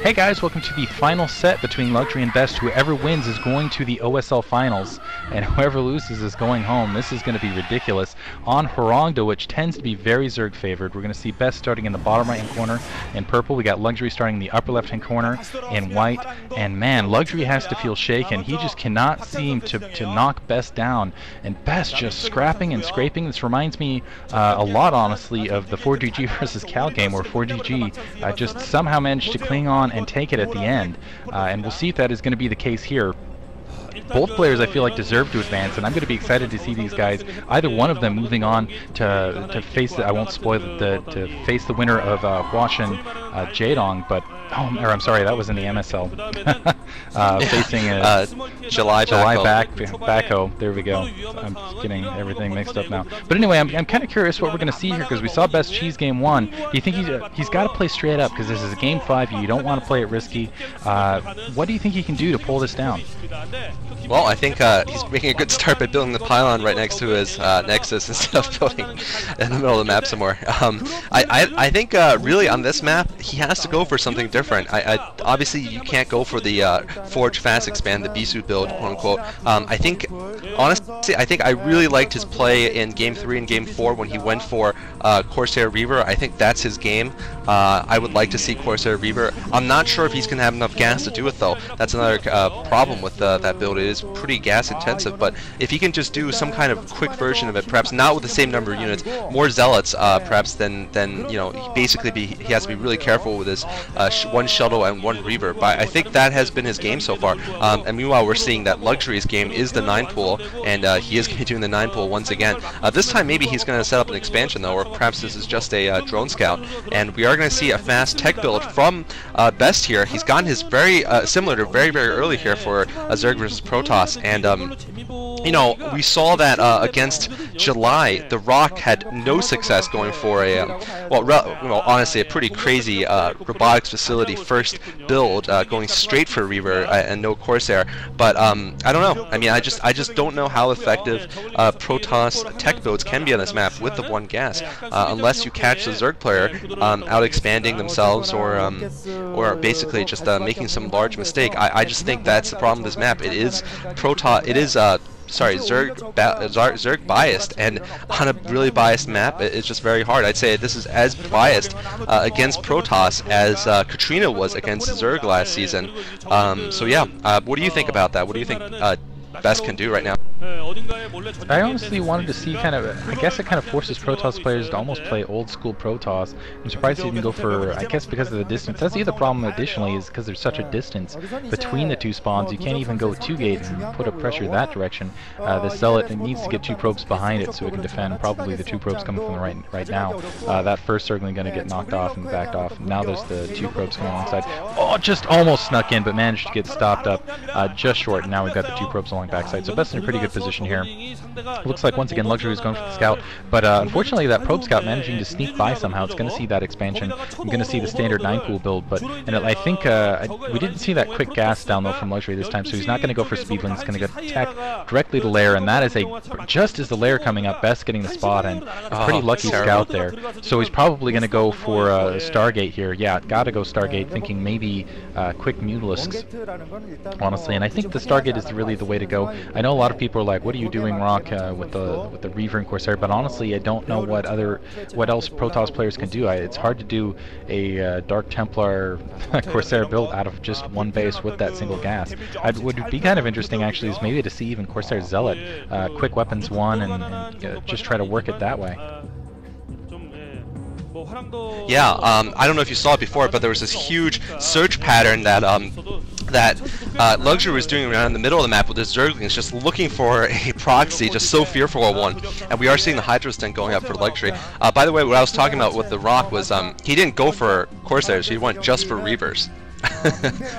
Hey guys, welcome to the final set between Luxury and Best. Whoever wins is going to the OSL Finals, and whoever loses is going home. This is going to be ridiculous. On Hwangdo, which tends to be very Zerg favored, we're going to see Best starting in the bottom right-hand corner in purple. We got Luxury starting in the upper left-hand corner in white. And man, Luxury has to feel shaken. He just cannot seem to knock Best down. And Best just scrapping and scraping. This reminds me a lot, honestly, of the 4GG versus Cal game, where 4GG just somehow managed to cling on and take it at the end, and we'll see if that is going to be the case here. Both players, I feel like, deserve to advance, and I'm going to be excited to see these guys, either one of them moving on to face I won't spoil to face the winner of Hwashin Jaedong, but I'm sorry, that was in the MSL. Facing July Backho. There we go. I'm getting everything mixed up now. But anyway, I'm kind of curious what we're going to see here, because we saw Best cheese game 1. Do you think he's got to play straight up, because this is a game 5? You don't want to play it risky. What do you think he can do to pull this down? Well, I think he's making a good start by building the pylon right next to his Nexus instead of building in the middle of the map somewhere. I think really on this map he has to go for something different. Obviously you can't go for the Forge Fast Expand, the Bisu build, quote unquote. I think, honestly, I really liked his play in Game 3 and Game 4 when he went for Corsair Reaver. I think that's his game. I would like to see Corsair Reaver. I'm not sure if he's going to have enough gas to do it though. That's another problem with that build. It is pretty gas intensive, but if he can just do some kind of quick version of it, perhaps not with the same number of units, more zealots, perhaps then you know, he has to be really careful with his one shuttle and one reaver. But I think that has been his game so far. And meanwhile, we're seeing that Luxury's game is the 9 pool, and he is going to be doing the 9 pool once again. This time maybe he's going to set up an expansion though, or perhaps this is just a drone scout, and we are going to see a fast tech build from Best here. He's gotten his very similar to very early here for a Zerg versus Protoss, and you know, we saw that against July, the Rock had no success going for a well, honestly, a pretty crazy robotics facility first build, going straight for Reaver and no Corsair. But I don't know. I mean, I just don't know how effective Protoss tech builds can be on this map with the one gas, unless you catch the Zerg player out expanding themselves, or basically just making some large mistake. I just think that's the problem with this map. It is Zerg biased, and on a really biased map, it's just very hard. I'd say this is as biased against Protoss as Katrina was against Zerg last season. So yeah, what do you think about that? What do you think Best can do right now? I honestly wanted to see I guess it kind of forces Protoss players to almost play old school Protoss. I'm surprised they didn't go for, I guess because of the distance. That's the other problem additionally, is because there's such a distance between the two spawns, you can't even go 2 gate and put up pressure that direction. The Zealot, it needs to get 2 probes behind it so it can defend, probably the 2 probes coming from the right now. That first certainly going to get knocked off and backed off. Now there's the 2 probes coming alongside. Oh, just almost snuck in, but managed to get stopped up just short. Now we've got the 2 probes along backside, so Best in a pretty good position here. Looks like once again Luxury is going for the scout, but unfortunately that probe scout managing to sneak by somehow. It's going to see that expansion. I'm going to see the standard 9 pool build, and I think we didn't see that quick gas down though from Luxury this time, so he's not going to go for speedling. He's going to go attack directly to lair, and that is just as the lair coming up, Best getting the spot, and a pretty lucky scout there. So he's probably going to go for Stargate here. Yeah, got to go Stargate, thinking maybe quick Mutalisks, honestly, and I think the Stargate is really the way to go. I know a lot of people are like, what are you doing, Rock, with the Reaver and Corsair, but honestly I don't know what else Protoss players can do. It's hard to do a Dark Templar Corsair build out of just one base with that single gas. It would be kind of interesting actually is maybe to see even Corsair Zealot, quick weapons 1, and just try to work it that way. Yeah, I don't know if you saw it before, but there was this huge search pattern that Luxury was doing around in the middle of the map with his Zerglings, just looking for a proxy, just so fearful of one. And we are seeing the Hydro Stint going up for Luxury. By the way, what I was talking about with the Rock was he didn't go for Corsairs, he went just for Reavers.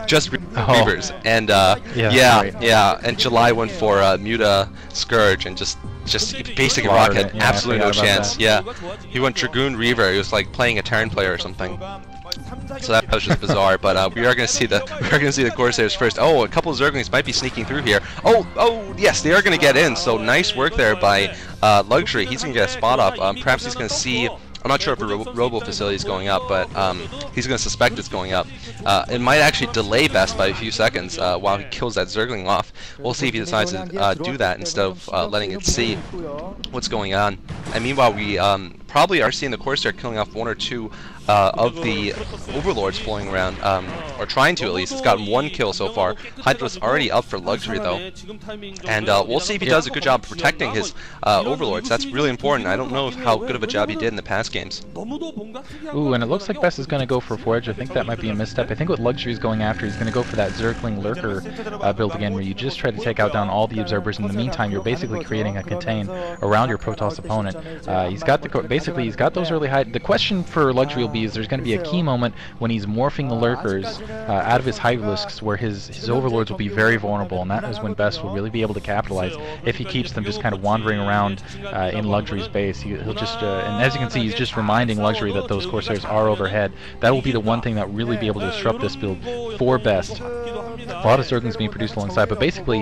Just Reavers. And yeah, and July went for Muta Scourge, and just basically Rock had absolutely no chance. Yeah, he went Dragoon Reaver. He was like playing a Terran player or something. So that was just bizarre. But we are going to see the Corsairs first. Oh, a couple of Zerglings might be sneaking through here. Oh, yes, they are going to get in. So nice work there by Luxury. He's going to get a spot up. Perhaps he's going to see I'm not sure if a robo facility is going up, but he's going to suspect it's going up. It might actually delay Best by a few seconds while he kills that Zergling off. We'll see if he decides to do that instead of letting it see what's going on. And meanwhile, we probably are seeing the Corsair killing off 1 or 2 of the Overlords flowing around, or trying to at least. It's gotten 1 kill so far. Hwangdo's already up for Luxury though, and we'll see if he does a good job of protecting his Overlords. That's really important. I don't know how good of a job he did in the past games. Ooh, and it looks like Best is going to go for Forge. I think that might be a misstep. I think what Luxury is going after, he's going to go for that Zergling Lurker build again, where you just try to take out down all the observers. In the meantime, you're basically creating a contain around your Protoss opponent. He's got he's got those early high. The question for Luxury will be, is there's going to be a key moment when he's morphing the Lurkers out of his Hydralisks, where his Overlords will be very vulnerable, and that is when Best will really be able to capitalize if he keeps them just kind of wandering around in Luxury's base. He'll just, and as you can see, he's just reminding Luxury that those Corsairs are overhead. That will be the one thing that really be able to disrupt this build for Best. A lot of Zerglings being produced alongside, but basically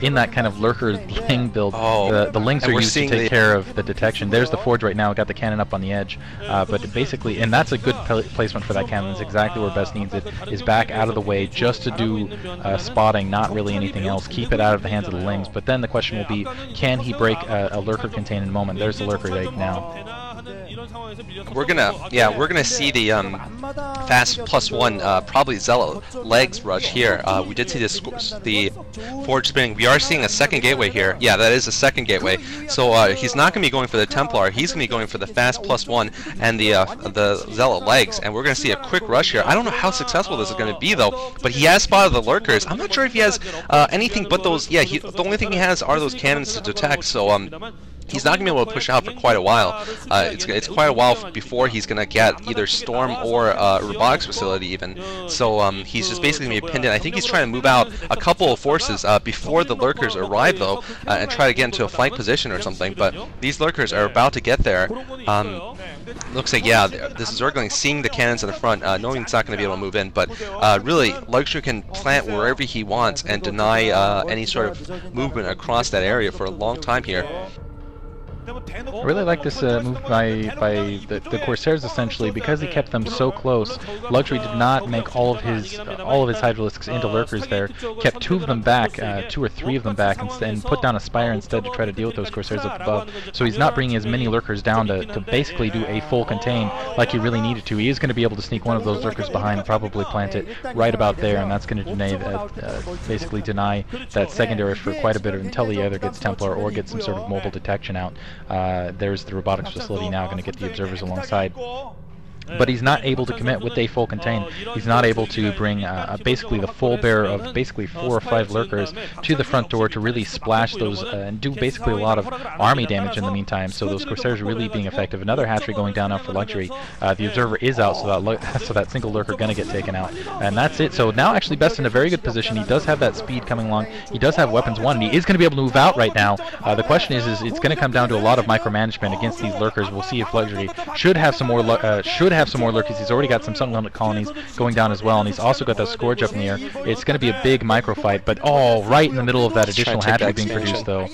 in that kind of Lurker Ling build, the Lings are used to take care of the detection. There's the Forge right now, got the cannon up on the edge, but basically, and that's a good placement for that cannon. That's exactly where Best needs it, is back out of the way just to do spotting, not really anything else. Keep it out of the hands of the Lings, but then the question will be, can he break a Lurker containment moment? There's the Lurker right now. We're gonna see the fast +1 probably Zealot legs rush here. We did see the Forge spinning. We are seeing a second gateway here. Yeah, that is a second gateway. So he's not gonna be going for the Templar. He's gonna be going for the fast +1 and the Zealot legs. And we're gonna see a quick rush here. I don't know how successful this is gonna be though, but he has spotted the Lurkers. I'm not sure if he has anything but those. Yeah, the only thing he has are those cannons to detect. So he's not going to be able to push out for quite a while. It's quite a while before he's going to get either Storm or a robotics facility even. So he's just basically going to be pinned in. I think he's trying to move out a couple of forces before the Lurkers arrive though, and try to get into a flank position or something. But these Lurkers are about to get there. Looks like, yeah, this is Zergling seeing the cannons in the front, knowing it's not going to be able to move in. But really, Luxury can plant wherever he wants and deny any sort of movement across that area for a long time here. I really like this move by the Corsairs essentially, because he kept them so close. Luxury did not make all of his Hydralisks into Lurkers there. Kept 2 of them back, 2 or 3 of them back, and put down a Spire instead to try to deal with those Corsairs up above. So he's not bringing as many Lurkers down to basically do a full contain like he really needed to. He is going to be able to sneak one of those Lurkers behind, probably plant it right about there, and that's going to basically deny that secondary for quite a bit until he either gets Templar or gets some sort of mobile detection out. There's the robotics facility now going to get the observers alongside. But he's not able to commit with a full contain. He's not able to bring basically the full bear of basically 4 or 5 Lurkers to the front door to really splash those and do basically a lot of army damage in the meantime. So those Corsairs really being effective. Another hatchery going down now for Luxury. The observer is out, so that single Lurker going to get taken out. And that's it. So now actually Best in a very good position. He does have that speed coming along. He does have weapons 1, and he is going to be able to move out right now. The question is it's going to come down to a lot of micromanagement against these Lurkers. We'll see if Luxury should have some more Lurkers. He's already got some Sunken colonies going down as well, and he's also got that Scourge up in the air. It's going to be a big micro fight, but right in the middle of that additional hatchery being produced though.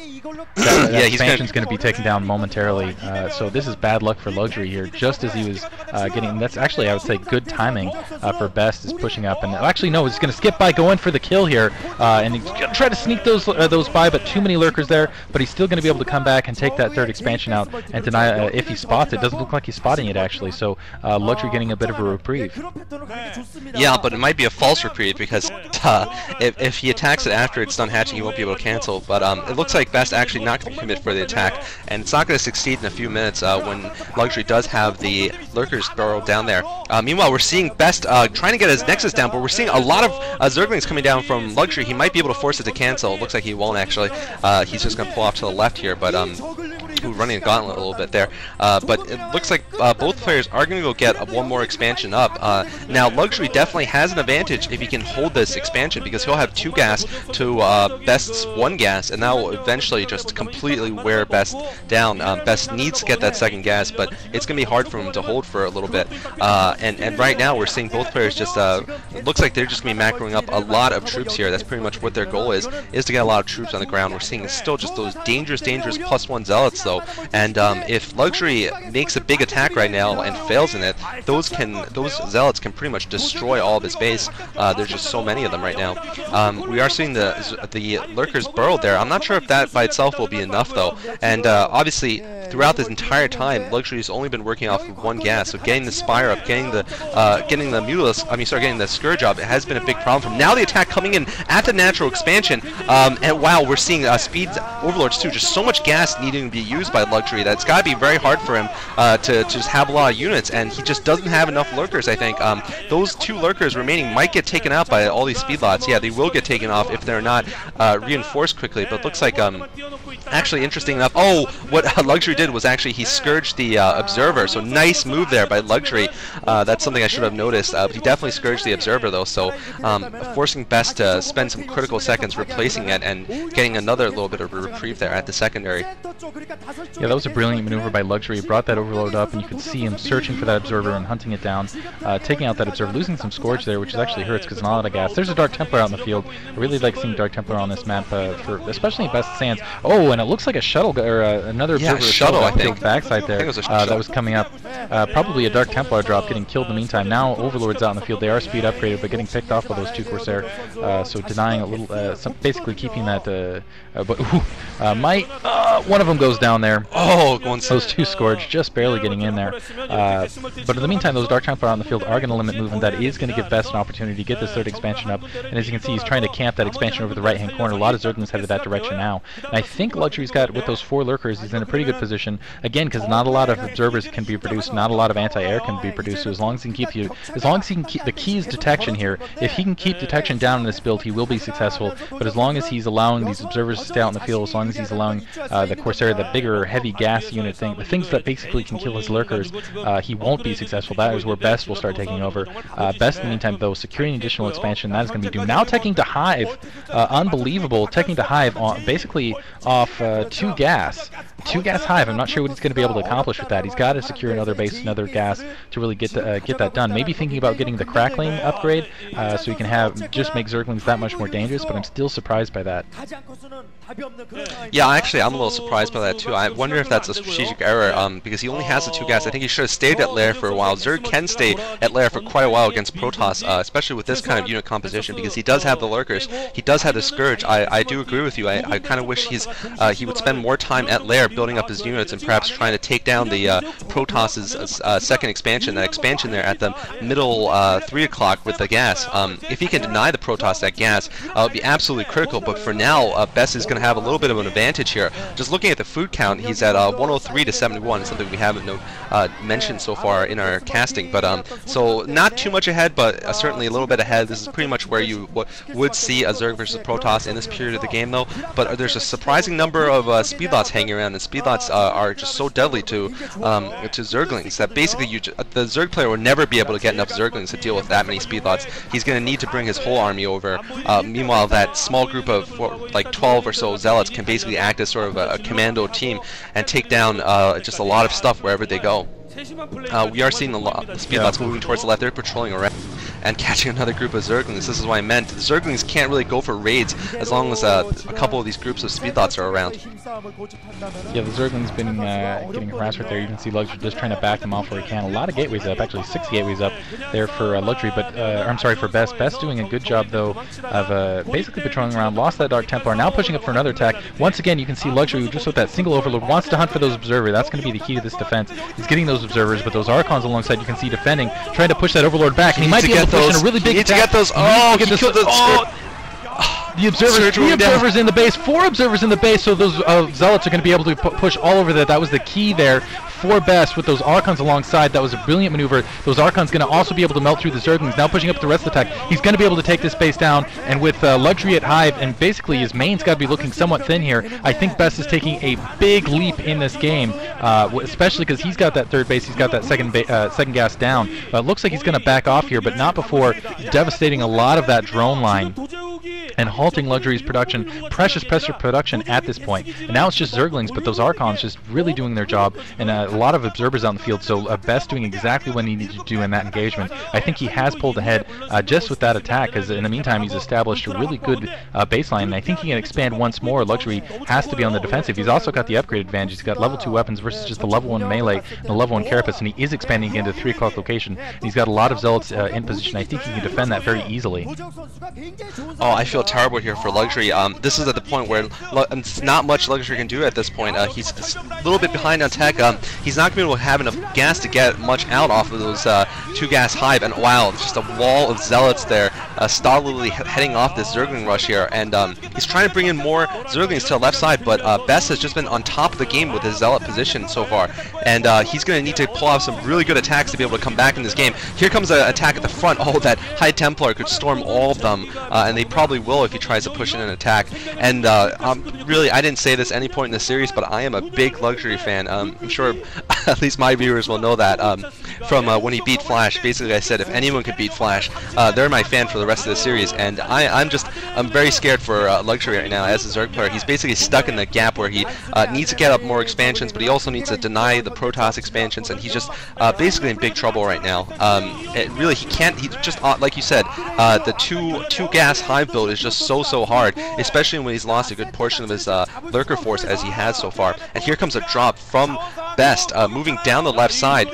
That expansion's going to be taken down momentarily, so this is bad luck for Luxury here, just as he was getting, that's actually, I would say, good timing for Best is pushing up, and actually no, he's going to skip by, go in for the kill here, and he's going to try to sneak those by, but too many Lurkers there, but he's still going to be able to come back and take that 3rd expansion out and deny, if he spots it. Doesn't look like he's spotting it actually, so Luxury getting a bit of a reprieve. Yeah, but it might be a false reprieve, because if he attacks it after it's done hatching, he won't be able to cancel, but it looks like Best actually not going to commit for the attack, and it's not going to succeed in a few minutes when Luxury does have the Lurkers burrowed down there. Meanwhile, we're seeing Best trying to get his Nexus down, but we're seeing a lot of Zerglings coming down from Luxury. He might be able to force it to cancel. It looks like he won't actually. He's just going to pull off to the left here, but running a gauntlet a little bit there. But it looks like both players are going to go get one more expansion up. Now, Luxury definitely has an advantage if he can hold this expansion, because he'll have 2 gas to Best's 1 gas, and that will eventually just completely wear Best down. Best needs to get that 2nd gas, but it's going to be hard for him to hold for a little bit. And right now, we're seeing both players just, it looks like they're just going to be macroing up a lot of troops here. That's pretty much what their goal is to get a lot of troops on the ground. We're seeing still just those dangerous +1 Zealots, though. though, and if Luxury makes a big attack right now and fails in it, those zealots can pretty much destroy all of his base. There's just so many of them right now. We are seeing the lurkers burrowed there. I'm not sure if that by itself will be enough though, and obviously throughout this entire time, Luxury has only been working off of one gas, so getting the Spire up, getting the Mutalisk, getting the Scourge up, it has been a big problem for him. Now the attack coming in at the natural expansion, and wow, we're seeing speed overlords too, just so much gas needing to be used by Luxury that it's got to be very hard for him to just have a lot of units, and he just doesn't have enough lurkers, I think. Those 2 lurkers remaining might get taken out by all these speed lots. Yeah, they will get taken off if they're not reinforced quickly, but it looks like actually interesting enough. Oh, what Luxury did was actually he scourged the Observer, so nice move there by Luxury. That's something I should have noticed. He definitely scourged the Observer though, so forcing Best to spend some critical seconds replacing it and getting another little bit of a reprieve there at the secondary. Yeah, that was a brilliant maneuver by Luxury. He brought that Overload up, and you could see him searching for that Observer and hunting it down, taking out that Observer, losing some Scourge there, which actually hurts because not a lot of gas. There's a Dark Templar out in the field. I really like seeing Dark Templar on this map, for especially in Best Sands. Oh, and it looks like a shuttle, or another Observer shuttle, I think. Backside there that was coming up. Probably a Dark Templar drop getting killed in the meantime. Now Overlord's out in the field. They are speed upgraded, but getting picked off by those 2 Corsair. So denying a little, basically keeping that. But one of them goes down there. Oh, those 2 Scourge just barely getting in there. But in the meantime, those Dark Templar on the field are going to limit movement. That is going to give Best an opportunity to get this 3rd expansion up. And as you can see, he's trying to camp that expansion over the right-hand corner. A lot of Zerglings headed that direction now. And I think Luxury's got, with those 4 lurkers, he's in a pretty good position. Again, because not a lot of observers can be produced, not a lot of anti-air can be produced. So as long as he can keep the key is detection here. If he can keep detection down in this build, he will be successful. But as long as he's allowing these observers to stay out in the field, as long as he's allowing the Corsair, the bigger heavy gas unit thing, the things that basically can kill his lurkers, he won't be successful. That is where Best will start taking over. Best in the meantime though, securing additional expansion, that is going to be due. Now teching to Hive, unbelievable, teching to Hive on, basically off 2 gas. 2 gas Hive. I'm not sure what he's going to be able to accomplish with that. He's got to secure another base, another gas to really get that done. Maybe thinking about getting the Crackling upgrade, so he can just make Zerglings that much more dangerous, but I'm still surprised by that. Yeah, actually, I'm a little surprised by that too. I wonder if that's a strategic error, because he only has the 2 gas. I think he should have stayed at Lair for a while. Zerg can stay at Lair for quite a while against Protoss, especially with this kind of unit composition, because he does have the lurkers, he does have the Scourge. I do agree with you. I kind of wish he would spend more time at Lair building up his units and perhaps trying to take down the Protoss's 2nd expansion, that expansion there at the middle 3 o'clock with the gas. If he can deny the Protoss that gas, it would be absolutely critical, but for now, Best is going to have a little bit of an advantage here. Just looking at the food count, he's at 103 to 71, something we haven't mentioned so far in our casting, but so not too much ahead, but certainly a little bit ahead. This is pretty much where you would see a Zerg versus Protoss in this period of the game though, but there's a surprising number of speedlots hanging around, and speedlots are just so deadly to Zerglings that basically the Zerg player will never be able to get enough Zerglings to deal with that many speedlots. He's going to need to bring his whole army over. Meanwhile, that small group of like 12 or so zealots can basically act as sort of a commando team and take down just a lot of stuff wherever they go. We are seeing the speedlots moving towards the left. They're patrolling around and catching another group of Zerglings. This is what I meant. The Zerglings can't really go for raids as long as a couple of these groups of speedlots are around. Yeah, the Zergling's been getting harassed right there. You can see Luxury just trying to back them off where he can. A lot of gateways up, actually 6 gateways up there for Luxury, but I'm sorry, for Best. Best doing a good job though of basically patrolling around. Lost that Dark Templar, now pushing up for another attack. Once again, you can see Luxury just with that single overload wants to hunt for those observers. That's going to be the key to this defense. He's getting those observers, but those Archons alongside you can see defending, trying to push that overlord back, and he might be able to push in a really big attack. To get those. Oh, he killed those. The observers, 3 observers in the base, 4 observers in the base, so those zealots are going to be able to push all over that. That was the key there for Best with those Archons alongside. That was a brilliant maneuver. Those Archons going to also be able to melt through the Zerglings, now pushing up the rest of the attack. He's going to be able to take this base down, and with Luxury at Hive, and basically his main's got to be looking somewhat thin here, I think Best is taking a big leap in this game, especially because he's got that 3rd base, he's got that second gas down. It looks like he's going to back off here, but not before devastating a lot of that drone line. and halting Luxury's production, precious production at this point. And now it's just Zerglings, but those Archons just really doing their job, and a lot of observers out in the field, so Best doing exactly what he needed to do in that engagement. I think he has pulled ahead just with that attack, because in the meantime he's established a really good baseline, and I think he can expand once more. Luxury has to be on the defensive. He's also got the upgrade advantage. He's got level 2 weapons versus just the level 1 melee and the level 1 carapace, and he is expanding into the 3 o'clock location. And he's got a lot of Zealots in position. I think he can defend that very easily. Oh, I feel terrible here for Luxury. This is at the point where not much Luxury can do at this point. He's a little bit behind on tech. He's not going to be able to have enough gas to get much out off of those 2 gas hive, and wow, just a wall of Zealots there, stolidly heading off this Zergling rush here, and he's trying to bring in more Zerglings to the left side, but Best has just been on top of the game with his Zealot position so far, and he's going to need to pull off some really good attacks to be able to come back in this game. Here comes an attack at the front. Oh, that High Templar could storm all of them, and they probably will if he tries to push in an attack. And really, I didn't say this at any point in the series, but I am a big Luxury fan. I'm sure at least my viewers will know that from when he beat Flash. Basically, I said if anyone could beat Flash, they're my fan for the rest of the series, and I'm very scared for Luxury right now as a Zerg player. He's basically stuck in the gap where he needs to get up more expansions, but he also needs to deny the Protoss expansions, and he's just basically in big trouble right now. Really, he can't. He just like you said, the two gas hive build is just so hard, especially when he's lost a good portion of his lurker force as he has so far. And here comes a drop from Best, moving down the left side.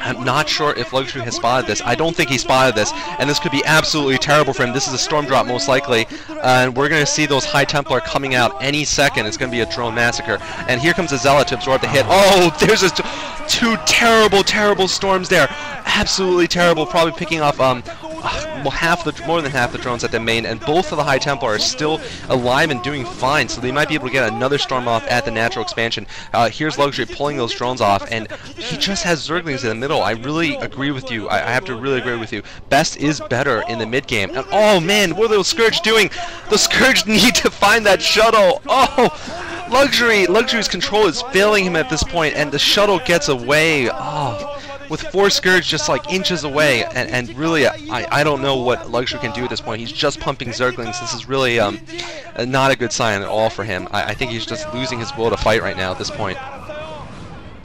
I'm not sure if Luxury has spotted this. I don't think he spotted this, and this could be absolutely terrible for him. This is a storm drop most likely, and we're going to see those High Templar coming out any second. It's going to be a drone massacre. And here comes a Zealot to absorb the hit. Oh, there's two terrible storms there. Absolutely terrible. Probably picking off more than half the drones at the main, and both of the High Templar are still alive and doing fine, so they might be able to get another storm off at the natural expansion. Here's Luxury pulling those drones off, and he just has Zerglings in the middle. I really agree with you. I have to really agree with you. Best is better in the mid game. And oh man, what are those Scourge doing? The Scourge need to find that shuttle. Oh, Luxury's control is failing him at this point, and the shuttle gets away. Oh, with 4 Scourge just like inches away, and really, I don't know what Luxury can do at this point. He's just pumping Zerglings. This is really not a good sign at all for him. I think he's just losing his will to fight right now at this point.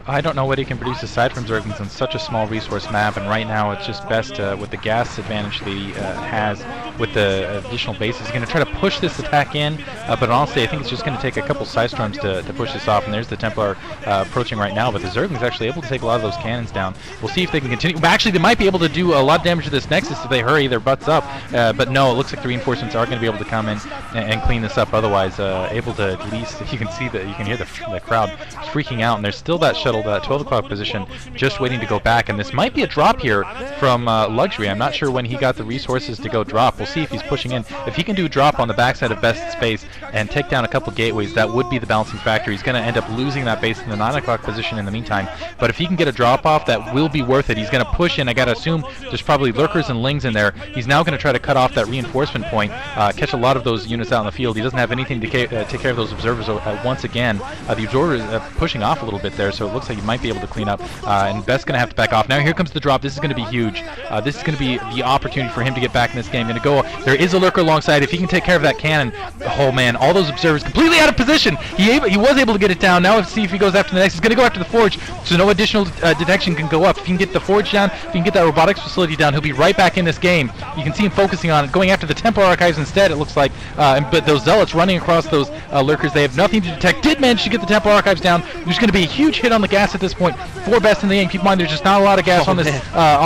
I don't know what he can produce aside from Zerglings on such a small resource map, and right now it's just Best with the gas advantage that he has with the additional bases. He's going to try to push this attack in, but honestly I think it's just going to take a couple side storms to push this off, and there's the Templar approaching right now, but the Zerglings actually able to take a lot of those cannons down. We'll see if they can continue. Actually, they might be able to do a lot of damage to this Nexus if they hurry their butts up, but no, it looks like the reinforcements are going to be able to come in and clean this up. Otherwise, able to at least, you can see that, you can hear the crowd freaking out, and there's still that shuttle, that 12 o'clock position, just waiting to go back, and this might be a drop here from Luxury. I'm not sure when he got the resources to go drop. We'll see if he's pushing in. If he can do drop on the backside of Best space and take down a couple gateways, that would be the balancing factor. He's going to end up losing that base in the 9 o'clock position in the meantime, but if he can get a drop off, that will be worth it. He's going to push in. I gotta assume there's probably lurkers and lings in there. He's now going to try to cut off that reinforcement point, catch a lot of those units out in the field. He doesn't have anything to take care of those observers once again. The observer is pushing off a little bit there, so it looks like he might be able to clean up, and Best's going to have to back off. Now here comes the drop. This is going to be huge. This is going to be the opportunity for him to get back in this game. There is a lurker alongside. If he can take care of that cannon, oh man, all those observers completely out of position. He was able to get it down. Now let's see if he goes after the next. He's going to go after the forge, so no additional detection can go up. If he can get the forge down, if he can get that robotics facility down, he'll be right back in this game. You can see him focusing on it, going after the Templar Archives instead, it looks like, but those Zealots running across those lurkers, they have nothing to detect. Did manage to get the Templar Archives down. There's going to be a huge hit on the gas at this point for Best in the game. Keep in mind, there's just not a lot of gas on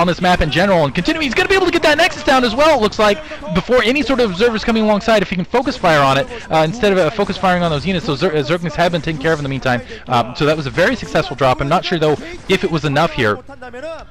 this map in general, and continuing, he's going to be able to get that Nexus down as well, it looks like, before any sort of observers coming alongside. If he can focus fire on it, instead of focus firing on those units, those Zerglings have been taken care of in the meantime, so that was a very successful drop. I'm not sure though if it was enough here,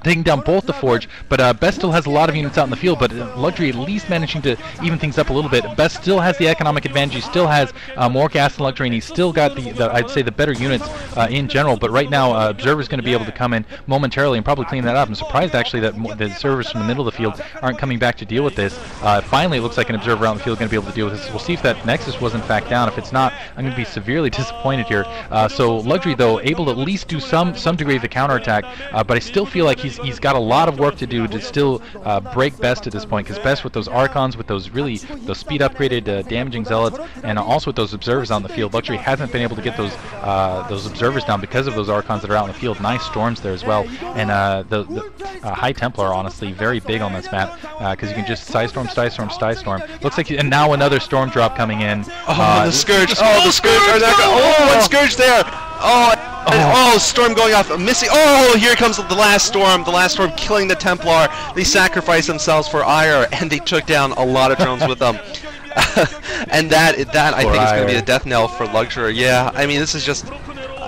taking down both the forge, but Best still has a lot of units out in the field, but Luxury at least managing to even things up a little bit. Best still has the economic advantage, he still has more gas than Luxury, and he's still got the I'd say the better units in general, but right now now Observer's going to be able to come in momentarily and probably clean that up. I'm surprised actually that the servers from the middle of the field aren't coming back to deal with this. Finally, it looks like an Observer out in the field is going to be able to deal with this. We'll see if that Nexus was in fact down. If it's not, I'm going to be severely disappointed here. So Luxury, though, able to at least do some degree of the counterattack, but I still feel like he's got a lot of work to do to still break Best at this point, because Best with those Archons, with those speed upgraded damaging Zealots, and also with those Observers on the field, Luxury hasn't been able to get those Observers down because of those Archons that are out in the field. Nice Storms there as well, and the High Templar are honestly very big on this map, because you can just Storm. Looks like, and now another Storm drop coming in. Oh, the Scourge! Oh, the Scourge! Oh, one Scourge there! Oh, Storm going off, missing. Oh, here comes the last Storm. The last Storm killing the Templar. They sacrificed themselves for Ire, and they took down a lot of drones with them. And that I think is going to be a death knell for Luxury. Yeah, I mean, this is just.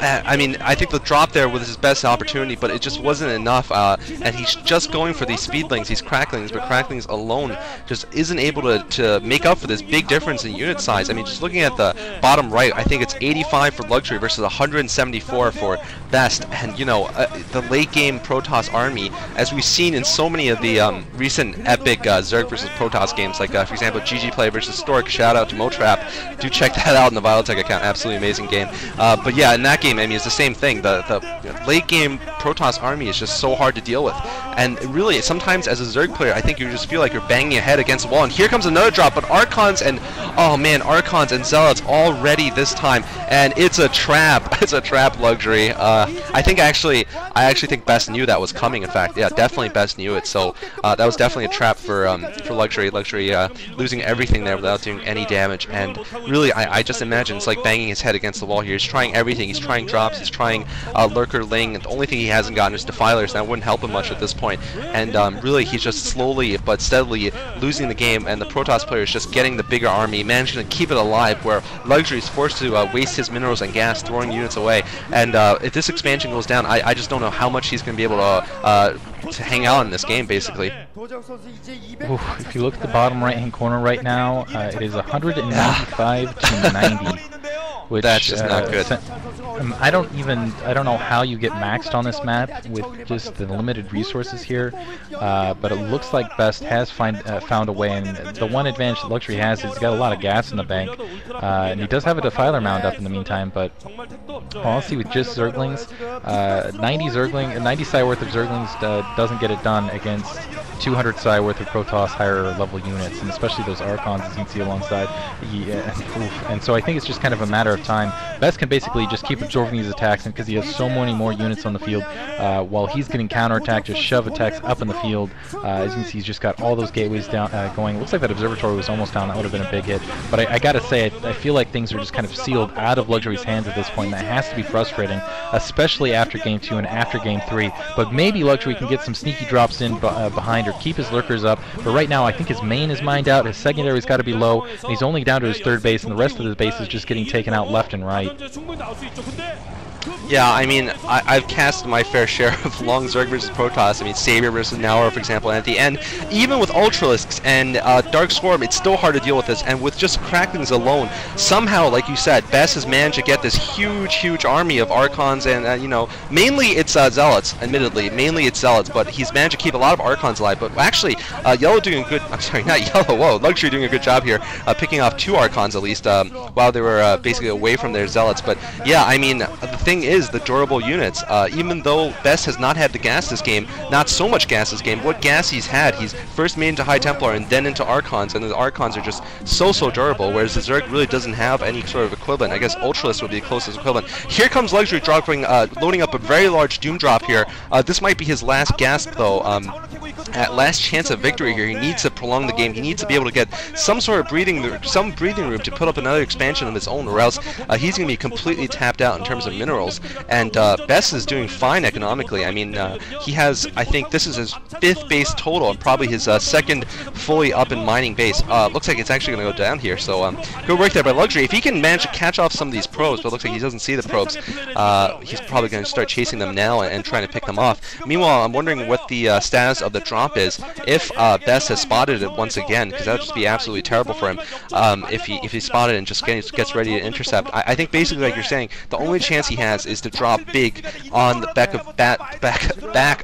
I mean, I think the drop there was his best opportunity, but it just wasn't enough, and he's just going for these speedlings, these cracklings, but cracklings alone just isn't able to make up for this big difference in unit size. I mean, just looking at the bottom right, I think it's 85 for Luxury versus 174 for Best, and you know, the late game Protoss army, as we've seen in so many of the recent epic Zerg versus Protoss games, like for example GG Play versus Stork, shout out to Motrap, do check that out in the Violtech account, absolutely amazing game. But yeah, in that game, I mean, it's the same thing. The late game Protoss army is just so hard to deal with, and really sometimes as a Zerg player, I think you just feel like you're banging your head against a wall. And here comes another drop, but Archons and Archons and Zealots all ready this time, and it's a trap. It's a trap, Luxury. I actually think Best knew that was coming. In fact, yeah, definitely Best knew it. So that was definitely a trap for Luxury. Luxury losing everything there without doing any damage, and really I just imagine it's like banging his head against the wall here. He's trying everything. He's trying drops, he's trying Lurker Ling, and the only thing he hasn't gotten is Defilers, and that wouldn't help him much at this point. And really, he's just slowly but steadily losing the game, and the Protoss player is just getting the bigger army, managing to keep it alive, where Luxury is forced to waste his minerals and gas, throwing units away. And if this expansion goes down, I just don't know how much he's going to be able to hang out in this game, basically. Oof, if you look at the bottom right-hand corner right now, it is 195 to 90. Which, that's just not good. I don't know how you get maxed on this map with just the limited resources here, but it looks like Best has found a way, and the one advantage that Luxury has is he's got a lot of gas in the bank, and he does have a Defiler mound up in the meantime, but honestly with just Zerglings, 90 Psi worth of Zerglings doesn't get it done against 200 Psi worth of Protoss higher level units, and especially those Archons, as you can see alongside. And so I think it's just kind of a matter of time. Best can basically just keep absorbing these attacks, and because he has so many more units on the field, while he's getting counterattacked, just shove attacks up in the field. As you can see, he's just got all those gateways down going. It looks like that observatory was almost down. That would have been a big hit. But I gotta say, I feel like things are just kind of sealed out of Luxury's hands at this point, and that has to be frustrating, especially after Game 2 and after Game 3. But maybe Luxury can get some sneaky drops in behind, or keep his lurkers up. But right now, I think his main is mined out, his secondary's got to be low, and he's only down to his third base, and the rest of his base is just getting taken out left and right. Yeah, I mean, I've cast my fair share of long Zerg versus Protoss. I mean, Savior versus Naur, for example, and at the end, even with Ultralisks and Dark Swarm, it's still hard to deal with this, and with just Cracklings alone, somehow, like you said, Best has managed to get this huge army of Archons, and, you know, mainly it's Zealots, admittedly, mainly it's Zealots, but he's managed to keep a lot of Archons alive, but actually, Yellow doing a good, I'm sorry, not Yellow, whoa, Luxury doing a good job here, picking off 2 Archons at least, while they were basically away from their Zealots, but yeah, I mean, the thing is, the durable units, even though Best has not had the gas this game, not so much gas this game, what gas he's had, he's first made into High Templar and then into Archons, and the Archons are just so durable, whereas the Zerg really doesn't have any sort of equivalent. I guess Ultralist would be the closest equivalent. Here comes Luxury dropping, loading up a very large Doom drop here. This might be his last gasp though. At last chance of victory here, he needs to prolong the game. He needs to be able to get some sort of breathing room to put up another expansion of his own, or else he's going to be completely tapped out in terms of minerals. And Best is doing fine economically. I mean, he has, I think this is his 5th base total, and probably his 2nd fully up and mining base. Looks like it's actually going to go down here, so good work there by Luxury. If he can manage to catch off some of these probes, but it looks like he doesn't see the probes, he's probably going to start chasing them now and trying to pick them off. Meanwhile, I'm wondering what the status of the drop is, if Best has spotted it once again, because that would just be absolutely terrible for him, if he spotted it and just gets ready to intercept. I think basically, like you're saying, the only chance he has is to drop big on the back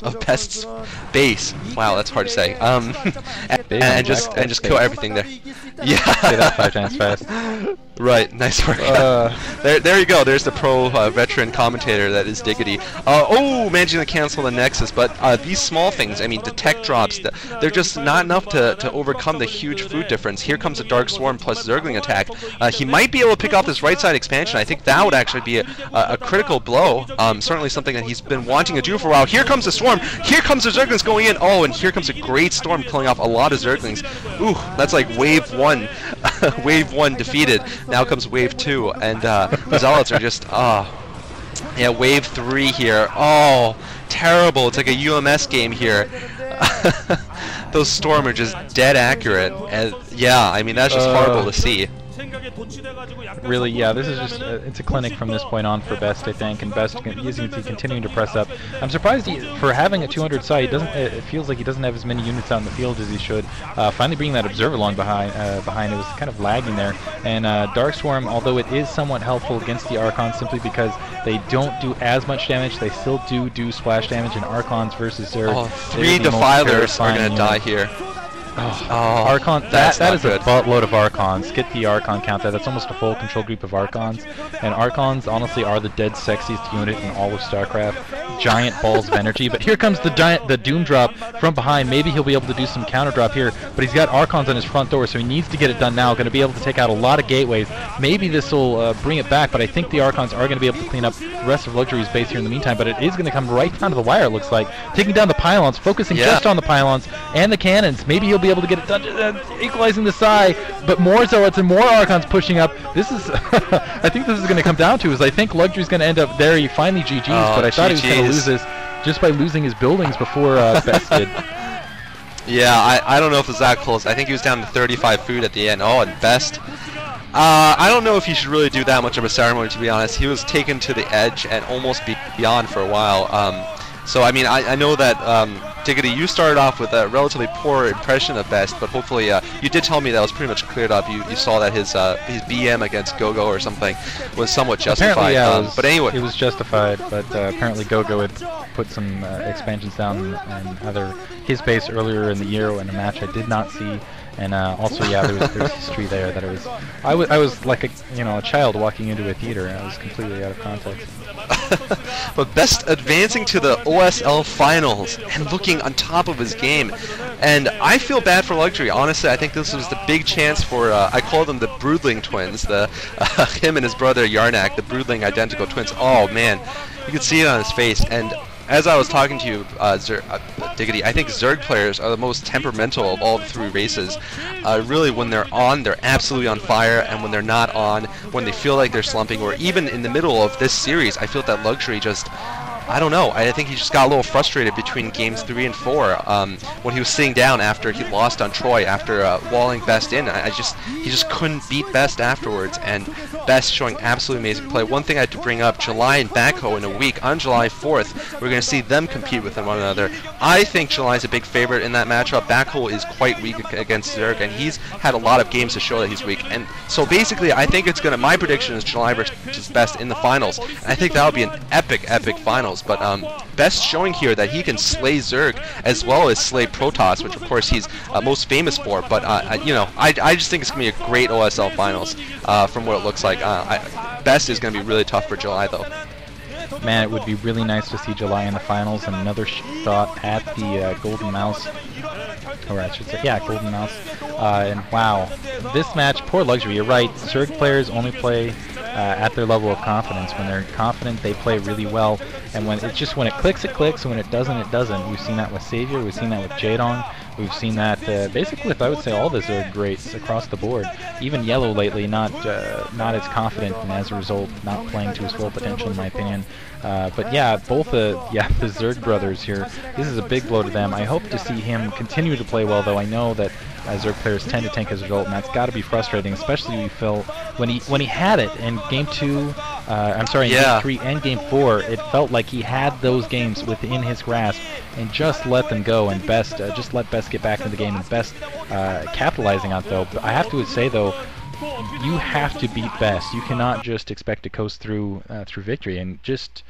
of Best's base. Wow, that's hard to say. And just kill everything there. Yeah. Say that 5 times fast. Right, nice work. There you go. There's the pro veteran commentator that is Diggity. Oh, managing to cancel the Nexus, but these small things, I mean, the tech drops, they're just not enough to overcome the huge food difference. Here comes a Dark Swarm plus Zergling attack. He might be able to pick off this right side expansion. I think that would actually be a critical blow. Certainly something that he's been wanting to do for a while. Here comes the Swarm. Here comes the Zerglings going in. Oh, and here comes a great Storm killing off a lot of Zerglings. Ooh, that's like wave 1. Wave 1 defeated. Now comes wave 2, and the Zealots are just, yeah, wave 3 here. Oh, terrible. It's like a UMS game here. Those Storm are just dead accurate, and yeah, I mean, that's just horrible to see. Really, yeah, this is just, it's a clinic from this point on for Best, I think, and Best, as you can see, continuing to press up. I'm surprised for having a 200 site, it feels like he doesn't have as many units out in the field as he should. Finally bringing that Observer along behind, it was kind of lagging there. And Dark Swarm, although it is somewhat helpful against the Archons simply because they don't do as much damage, they still do splash damage in Archons versus Zerg. Oh, 3 Defilers are going to die here. Oh, Archon, that is a buttload of Archons. Get the Archon count there. That's almost a full control group of Archons. And Archons, honestly, are the dead sexiest unit in all of StarCraft. Giant balls of energy. But here comes the Doom drop from behind. Maybe he'll be able to do some counter drop here. But he's got Archons on his front door, so he needs to get it done now. Going to be able to take out a lot of gateways. Maybe this will bring it back, but I think the Archons are going to be able to clean up the rest of Luxury's base here in the meantime. But it is going to come right down to the wire, it looks like. Taking down the pylons, focusing just on the pylons and the cannons. Maybe he'll be able to get it done. Equalizing the Psy, but more Zealots and more Archons pushing up. This is, I think this is going to come down to is I think Luxury's going to end up there. He finally GG's, but I thought he was going to lose this just by losing his buildings before Best did. Yeah, I don't know if it's that close. I think he was down to 35 food at the end. Oh, and Best. I don't know if he should really do that much of a ceremony, to be honest. He was taken to the edge and almost beyond for a while. So, I mean, I know that, Diggity, you started off with a relatively poor impression of Best, but hopefully, you did tell me that was pretty much cleared up. You saw that his BM against GoGo or something was somewhat justified. Yeah, but anyway. It was justified, but apparently GoGo had put some expansions down in either his base earlier in the year in a match I did not see. And also, yeah, there's history there that I was like a child walking into a theater, and I was completely out of context. But Best advancing to the OSL finals and looking on top of his game, and I feel bad for Luxury. Honestly, I think this was the big chance for I call them the Broodling twins, him and his brother Yarnak, the Broodling identical twins. Oh man, you could see it on his face. And as I was talking to you, Diggity, I think Zerg players are the most temperamental of all the 3 races. Really, when they're on, they're absolutely on fire, and when they're not on, when they feel like they're slumping, or even in the middle of this series, I feel that Luxury just, I don't know, I think he just got a little frustrated between games 3 and 4 when he was sitting down after he lost on Troy after walling Best in. He just couldn't beat Best afterwards, and Best showing absolutely amazing play. One thing I had to bring up, July and Backho in a week. On July 4th, we're going to see them compete with one another. I think July's a big favorite in that matchup. Backho is quite weak against Zerg, and he's had a lot of games to show that he's weak. And so basically, I think it's going to, my prediction is July versus Best in the finals. And I think that would be an epic finals. But Best showing here that he can slay Zerg as well as slay Protoss, which of course he's most famous for. But I just think it's going to be a great OSL finals from what it looks like. Best is going to be really tough for July though. Man, it would be really nice to see July in the finals, and another shot at the Golden Mouse. Or I should say, yeah, Golden Mouse. And wow, this match, poor Luxury, you're right. Zerg players only play at their level of confidence. When they're confident, they play really well. And when it clicks, it clicks. And when it doesn't, it doesn't. We've seen that with Savior. We've seen that with Jaedong. We've seen that basically with, I would say, all the Zerg greats across the board. Even Yellow lately, not as confident, and as a result, not playing to his full potential, in my opinion. But yeah, both the Zerg brothers here, this is a big blow to them. I hope to see him continue to play well, though I know that Zerg players tend to tank as a result, and that's got to be frustrating, especially when he had it in Game 2. I'm sorry, in Game 3 and Game 4, it felt like he had those games within his grasp and just let them go, and just let Best get back into the game, and Best capitalizing on it, though. But I have to say, though, you have to beat Best. You cannot just expect to coast through victory, and just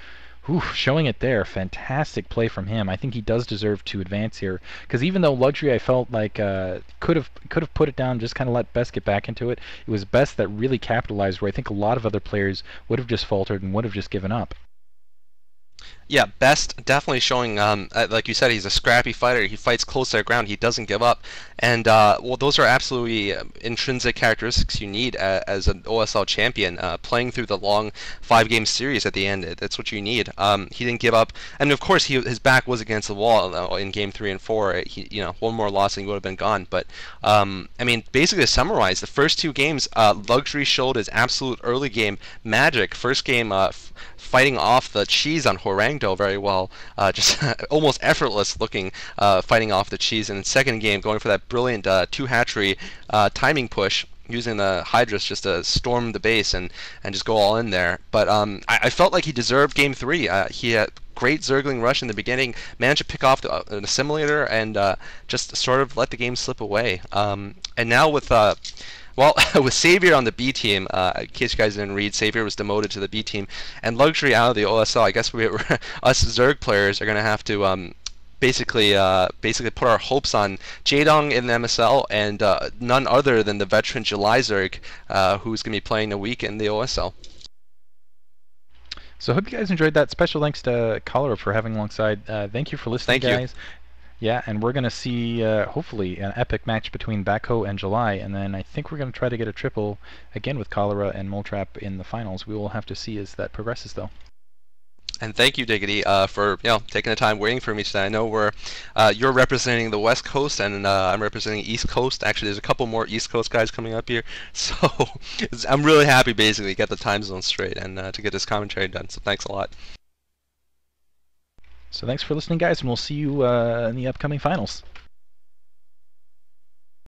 showing it there. Fantastic play from him. I think he does deserve to advance here, because even though Luxury, I felt like could have put it down, just kind of let Best get back into it. It was Best that really capitalized, where I think a lot of other players would have just faltered and would have just given up. Yeah, Best definitely showing, like you said, he's a scrappy fighter. He fights close to the ground. He doesn't give up. And, well, those are absolutely intrinsic characteristics you need as an OSL champion. Playing through the long 5-game series at the end, that's what you need. He didn't give up. And, of course, his back was against the wall in Game 3 and 4. One more loss and he would have been gone. But, I mean, basically to summarize, the first 2 games, Luxury showed his absolute early game magic. First game, fighting off the cheese on Hwangdo very well, just almost effortless looking, fighting off the cheese. And in the second game, going for that brilliant 2-hatchery timing push, using the Hydras just to storm the base and just go all in there. But I felt like he deserved Game 3. He had great Zergling rush in the beginning, managed to pick off an assimilator, and just sort of let the game slip away. And now with well, with Savior on the B team, in case you guys didn't read, Savior was demoted to the B team, and Luxury out of the OSL. I guess us Zerg players are going to have to basically put our hopes on Jaedong in the MSL, and none other than the veteran July Zerg, who's going to be playing a week in the OSL. So I hope you guys enjoyed that. Special thanks to Cholera for having alongside. Thank you for listening, guys. Yeah, and we're going to see, hopefully, an epic match between Bako and July, and then I think we're going to try to get a triple, again with Cholera and Moletrap in the finals. We will have to see as that progresses, though. And thank you, Diggity, for taking the time waiting for me today. I know you're representing the West Coast, and I'm representing East Coast. Actually, there's a couple more East Coast guys coming up here, so I'm really happy, basically, to get the time zone straight and to get this commentary done. So thanks a lot. So thanks for listening, guys, and we'll see you in the upcoming finals.